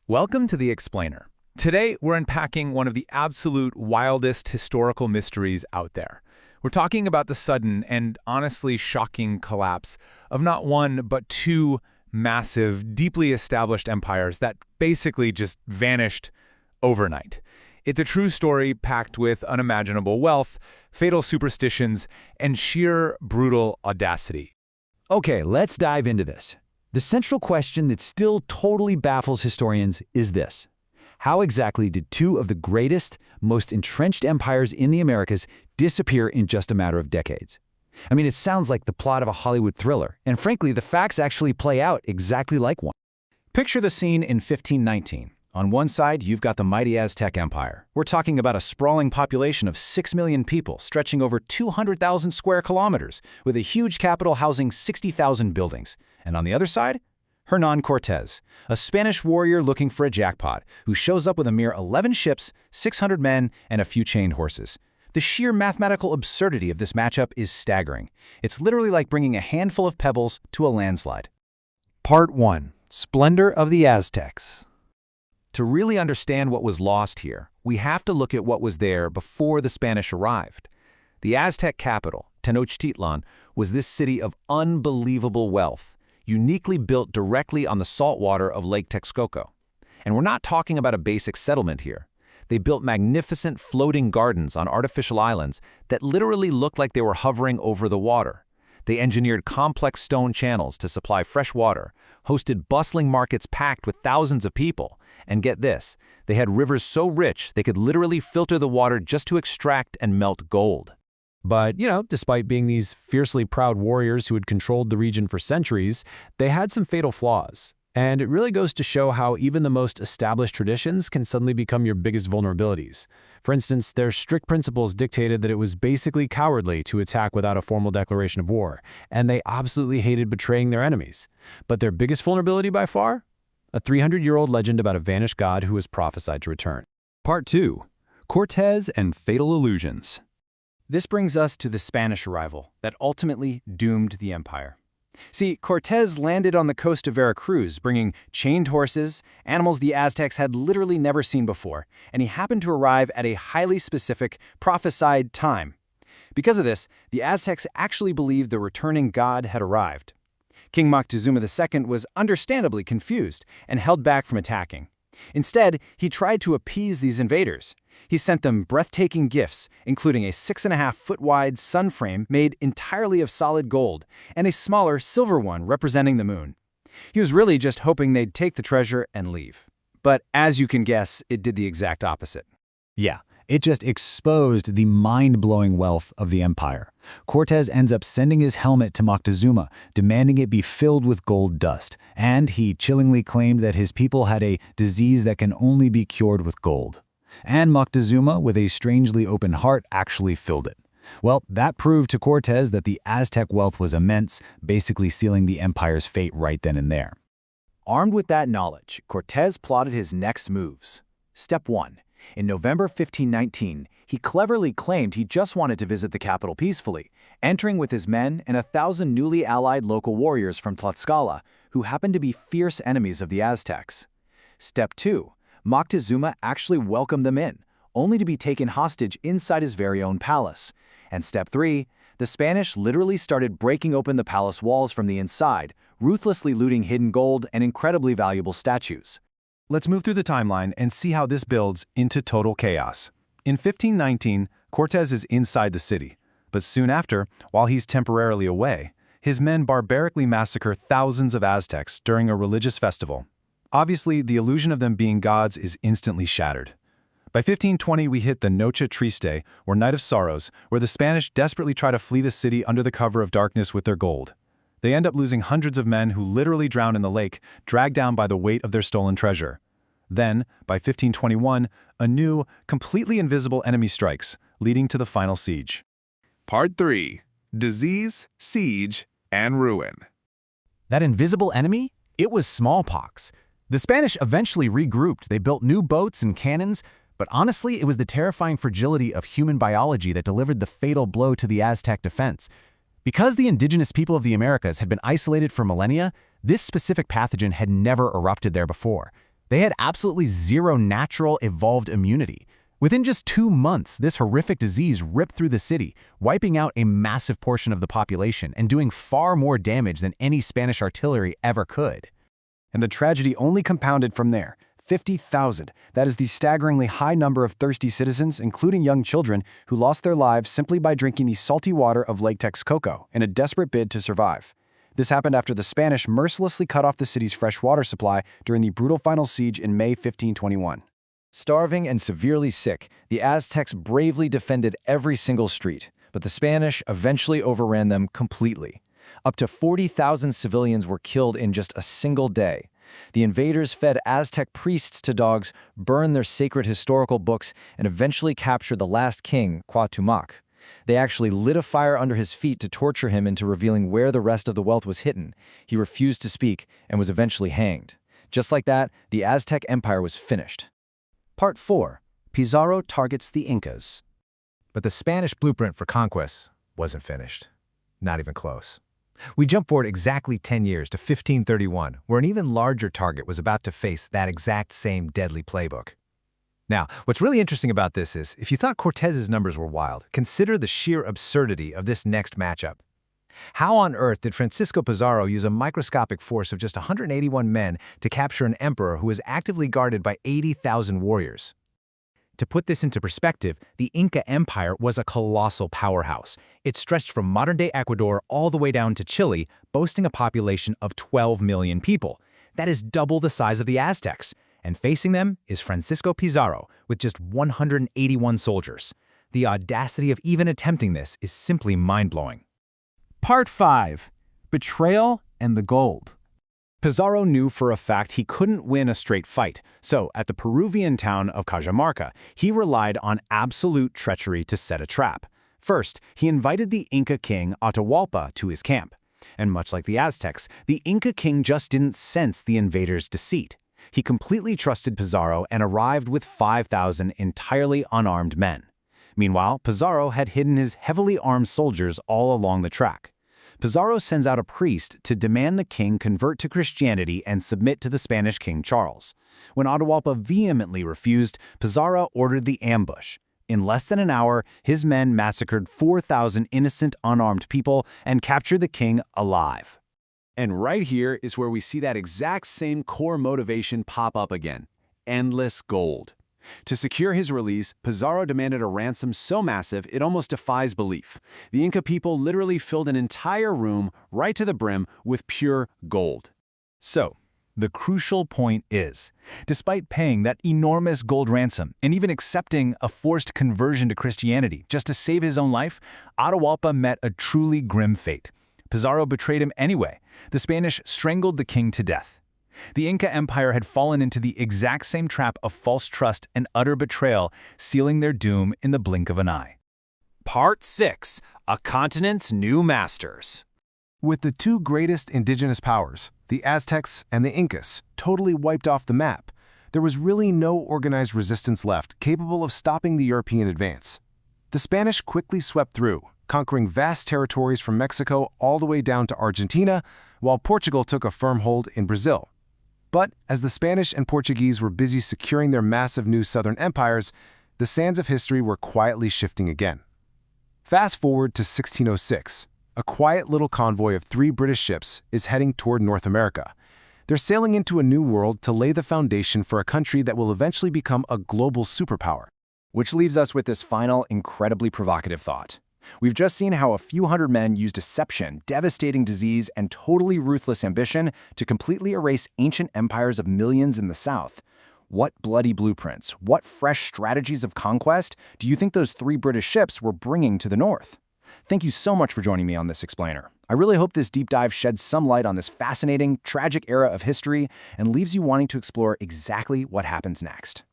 Welcome to The Explainer. Today, we're unpacking one of the absolute wildest historical mysteries out there. We're talking about the sudden and honestly shocking collapse of not one, but two massive, deeply established empires that basically just vanished overnight. It's a true story packed with unimaginable wealth, fatal superstitions, and sheer brutal audacity. Okay, let's dive into this. The central question that still totally baffles historians is this. How exactly did two of the greatest, most entrenched empires in the Americas disappear in just a matter of decades? I mean, it sounds like the plot of a Hollywood thriller, and frankly, the facts actually play out exactly like one. Picture the scene in 1519. On one side, you've got the mighty Aztec Empire. We're talking about a sprawling population of 6 million people stretching over 200,000 square kilometers, with a huge capital housing 60,000 buildings. And on the other side, Hernán Cortés, a Spanish warrior looking for a jackpot, who shows up with a mere 11 ships, 600 men, and a few chained horses. The sheer mathematical absurdity of this matchup is staggering. It's literally like bringing a handful of pebbles to a landslide. Part 1. Splendor of the Aztecs. To really understand what was lost here, we have to look at what was there before the Spanish arrived. The Aztec capital, Tenochtitlan, was this city of unbelievable wealth, uniquely built directly on the salt water of Lake Texcoco. And we're not talking about a basic settlement here. They built magnificent floating gardens on artificial islands that literally looked like they were hovering over the water. They engineered complex stone channels to supply fresh water, hosted bustling markets packed with thousands of people, and get this, they had rivers so rich they could literally filter the water just to extract and melt gold. But, despite being these fiercely proud warriors who had controlled the region for centuries, they had some fatal flaws. And it really goes to show how even the most established traditions can suddenly become your biggest vulnerabilities. For instance, their strict principles dictated that it was basically cowardly to attack without a formal declaration of war, and they absolutely hated betraying their enemies. But their biggest vulnerability by far? A 300-year-old legend about a vanished god who was prophesied to return. Part 2. Cortés and Fatal Illusions. This brings us to the Spanish arrival that ultimately doomed the empire. See, Cortés landed on the coast of Veracruz, bringing chained horses, animals the Aztecs had literally never seen before, and he happened to arrive at a highly specific, prophesied time. Because of this, the Aztecs actually believed the returning god had arrived. King Moctezuma II was understandably confused and held back from attacking. Instead, he tried to appease these invaders. He sent them breathtaking gifts, including a 6.5-foot-wide sun frame made entirely of solid gold, and a smaller silver one representing the moon. He was really just hoping they'd take the treasure and leave. But as you can guess, it did the exact opposite. Yeah, it just exposed the mind-blowing wealth of the empire. Cortés ends up sending his helmet to Moctezuma, demanding it be filled with gold dust, and he chillingly claimed that his people had a disease that can only be cured with gold. And Moctezuma, with a strangely open heart, actually filled it. Well, that proved to Cortés that the Aztec wealth was immense, basically sealing the empire's fate right then and there. Armed with that knowledge, Cortés plotted his next moves. Step 1. In November 1519, he cleverly claimed he just wanted to visit the capital peacefully, entering with his men and 1,000 newly allied local warriors from Tlaxcala, who happened to be fierce enemies of the Aztecs. Step 2. Moctezuma actually welcomed them in, only to be taken hostage inside his very own palace. And Step 3. The Spanish literally started breaking open the palace walls from the inside, ruthlessly looting hidden gold and incredibly valuable statues. Let's move through the timeline and see how this builds into total chaos. In 1519, Cortés is inside the city, but soon after, while he's temporarily away, his men barbarically massacre thousands of Aztecs during a religious festival. Obviously, the illusion of them being gods is instantly shattered. By 1520, we hit the Noche Triste, or Night of Sorrows, where the Spanish desperately try to flee the city under the cover of darkness with their gold. They end up losing hundreds of men who literally drown in the lake, dragged down by the weight of their stolen treasure. Then, by 1521, a new, completely invisible enemy strikes, leading to the final siege. Part 3. Disease, Siege, and Ruin. That invisible enemy? It was smallpox. The Spanish eventually regrouped. They built new boats and cannons, but honestly, it was the terrifying fragility of human biology that delivered the fatal blow to the Aztec defense. Because the indigenous people of the Americas had been isolated for millennia, this specific pathogen had never erupted there before. They had absolutely zero natural evolved immunity. Within just 2 months, this horrific disease ripped through the city, wiping out a massive portion of the population and doing far more damage than any Spanish artillery ever could. And the tragedy only compounded from there. 50,000. That is the staggeringly high number of thirsty citizens, including young children, who lost their lives simply by drinking the salty water of Lake Texcoco in a desperate bid to survive. This happened after the Spanish mercilessly cut off the city's fresh water supply during the brutal final siege in May 1521. Starving and severely sick, the Aztecs bravely defended every single street, but the Spanish eventually overran them completely. Up to 40,000 civilians were killed in just a single day. The invaders fed Aztec priests to dogs, burned their sacred historical books, and eventually captured the last king, Cuauhtémoc. They actually lit a fire under his feet to torture him into revealing where the rest of the wealth was hidden. He refused to speak and was eventually hanged. Just like that, the Aztec Empire was finished. Part 4. Pizarro targets the Incas. But the Spanish blueprint for conquest wasn't finished. Not even close. We jump forward exactly 10 years to 1531, where an even larger target was about to face that exact same deadly playbook. Now, what's really interesting about this is, if you thought Cortés's numbers were wild, consider the sheer absurdity of this next matchup. How on earth did Francisco Pizarro use a microscopic force of just 181 men to capture an emperor who was actively guarded by 80,000 warriors? To put this into perspective, the Inca Empire was a colossal powerhouse. It stretched from modern-day Ecuador all the way down to Chile, boasting a population of 12 million people. That is double the size of the Aztecs. And facing them is Francisco Pizarro, with just 181 soldiers. The audacity of even attempting this is simply mind-blowing. Part 5. Betrayal and the Gold. Pizarro knew for a fact he couldn't win a straight fight, so at the Peruvian town of Cajamarca, he relied on absolute treachery to set a trap. First, he invited the Inca king Atahualpa to his camp. And much like the Aztecs, the Inca king just didn't sense the invaders' deceit. He completely trusted Pizarro and arrived with 5,000 entirely unarmed men. Meanwhile, Pizarro had hidden his heavily armed soldiers all along the track. Pizarro sends out a priest to demand the king convert to Christianity and submit to the Spanish King Charles. When Atahualpa vehemently refused, Pizarro ordered the ambush. In less than an hour, his men massacred 4,000 innocent unarmed people and captured the king alive. And right here is where we see that exact same core motivation pop up again: endless gold. To secure his release, Pizarro demanded a ransom so massive it almost defies belief. The Inca people literally filled an entire room right to the brim with pure gold. So, the crucial point is, despite paying that enormous gold ransom and even accepting a forced conversion to Christianity just to save his own life, Atahualpa met a truly grim fate. Pizarro betrayed him anyway. The Spanish strangled the king to death. The Inca Empire had fallen into the exact same trap of false trust and utter betrayal, sealing their doom in the blink of an eye. Part 6. A Continent's New Masters. With the two greatest indigenous powers, the Aztecs and the Incas, totally wiped off the map, there was really no organized resistance left capable of stopping the European advance. The Spanish quickly swept through, conquering vast territories from Mexico all the way down to Argentina, while Portugal took a firm hold in Brazil. But as the Spanish and Portuguese were busy securing their massive new southern empires, the sands of history were quietly shifting again. Fast forward to 1606. A quiet little convoy of 3 British ships is heading toward North America. They're sailing into a new world to lay the foundation for a country that will eventually become a global superpower. Which leaves us with this final, incredibly provocative thought. We've just seen how a few hundred men used deception, devastating disease, and totally ruthless ambition to completely erase ancient empires of millions in the South. What bloody blueprints, what fresh strategies of conquest do you think those 3 British ships were bringing to the North? Thank you so much for joining me on this explainer. I really hope this deep dive sheds some light on this fascinating, tragic era of history and leaves you wanting to explore exactly what happens next.